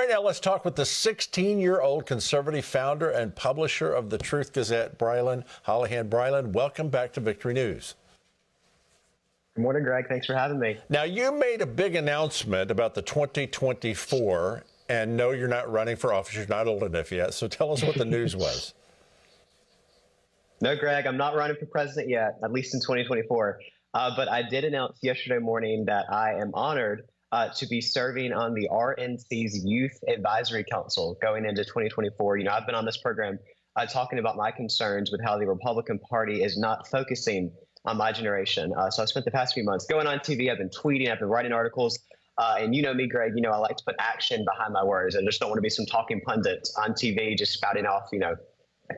right, now let's talk with the 16-year-old conservative founder and publisher of the Truth Gazette, Brilyn Hollyhand. Brilyn, welcome back to Victory News. Good morning, Greg. Thanks for having me. Now, you made a big announcement about the 2024, and no, you're not running for office. You're not old enough yet. So tell us what the news was. No, Greg, I'm not running for president yet, at least in 2024. But I did announce yesterday morning that I am honored to be serving on the RNC's Youth Advisory Council going into 2024. You know, I've been on this program talking about my concerns with how the Republican Party is not focusing on my generation. So I spent the past few months going on TV. I've been tweeting, I've been writing articles. And you know me, Greg, you know, I like to put action behind my words. I just don't want to be some talking pundit on TV just spouting off, you know,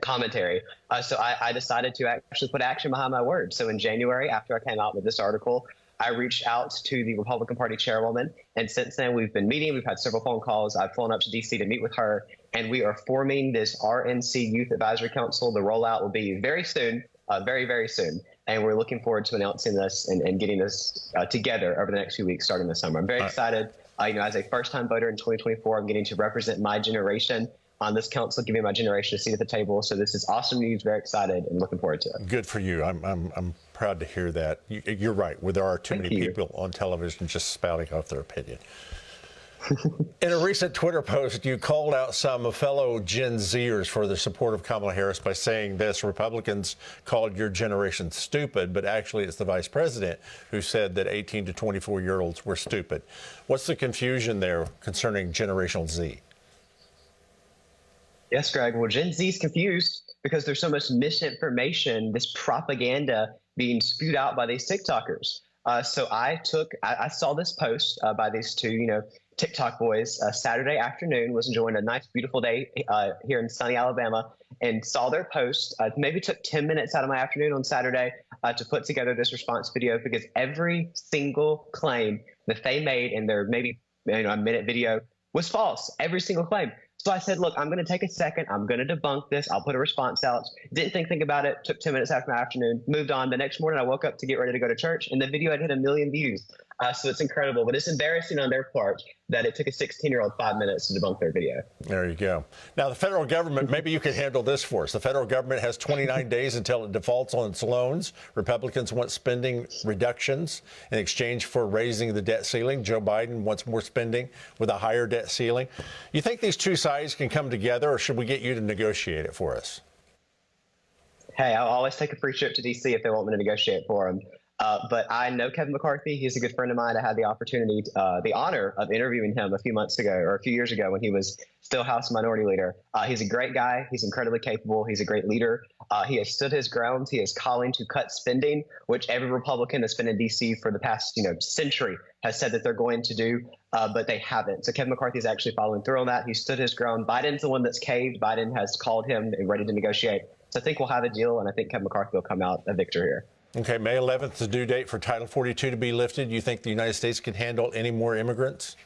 commentary. So I decided to actually put action behind my words. So in January, after I came out with this article, I reached out to the Republican Party chairwoman. And since then, we've been meeting. We've had several phone calls. I've flown up to D.C. to meet with her. And we are forming this RNC Youth Advisory Council. The rollout will be very soon, very, very soon. And we're looking forward to announcing this and getting this together over the next few weeks starting this summer. I'm very excited. You know, as a first-time voter in 2024, I'm getting to represent my generation on this council, giving my generation a seat at the table. So this is awesome news. Very excited and looking forward to it. Good for you. I'm proud to hear that. You're right. There are too many people on television just spouting off their opinion. In a recent Twitter post, you called out some fellow Gen Zers for their support of Kamala Harris by saying this: Republicans called your generation stupid, but actually it's the vice president who said that 18 to 24-year-olds were stupid. What's the confusion there concerning Generation Z? Yes, Greg. Well, Gen Z is confused because there's so much misinformation, this propaganda being spewed out by these TikTokers. So I saw this post by these two, you know, TikTok boys Saturday afternoon, was enjoying a nice, beautiful day here in sunny Alabama, and saw their post. Maybe took 10 minutes out of my afternoon on Saturday to put together this response video, because every single claim that they made in their maybe a minute video was false. Every single claim. So I said, look, I'm going to take a second. I'm going to debunk this. I'll put a response out. Didn't think about it. Took 10 minutes after my afternoon. Moved on. The next morning, I woke up to get ready to go to church, and the video had hit 1 million views. So it's incredible. But it's embarrassing on their part that it took a 16-year-old 5 minutes to debunk their video. There you go. Now, the federal government, maybe you could handle this for us. The federal government has 29 days until it defaults on its loans. Republicans want spending reductions in exchange for raising the debt ceiling. Joe Biden wants more spending with a higher debt ceiling. You think these two sides can come together, or should we get you to negotiate it for us? Hey, I'll always take a free trip to D.C. if they want me to negotiate for them. But I know Kevin McCarthy. He's a good friend of mine. I had the opportunity, the honor of interviewing him a few years ago when he was still House Minority Leader. He's a great guy. He's incredibly capable. He's a great leader. He has stood his ground. He is calling to cut spending, which every Republican that's been in D.C. for the past century has said that they're going to do, but they haven't. So Kevin McCarthy is actually following through on that. He stood his ground. Biden's the one that's caved. Biden has called him and ready to negotiate. So I think we'll have a deal, and I think Kevin McCarthy will come out a victor here. Okay, May 11th, the due date for Title 42 to be lifted. You think the United States can handle any more immigrants?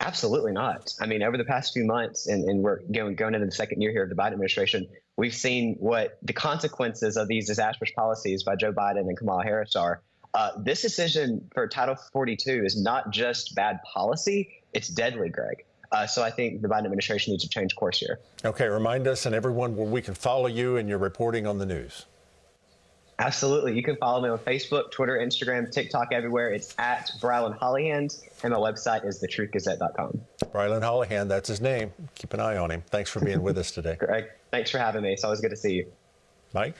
Absolutely not. I mean, over the past few months, and we're going into the second year here of the Biden administration, we've seen what the consequences of these disastrous policies by Joe Biden and Kamala Harris are. This decision for Title 42 is not just bad policy, it's deadly, Greg. So I think the Biden administration needs to change course here. Okay, remind us and everyone where we can follow you and your reporting on the news. Absolutely. You can follow me on Facebook, Twitter, Instagram, TikTok, everywhere. It's at Brilyn Hollyhand, and my website is thetruthgazette.com. Brilyn Hollyhand, that's his name. Keep an eye on him. Thanks for being with us today. Greg, thanks for having me. It's always good to see you. Mike?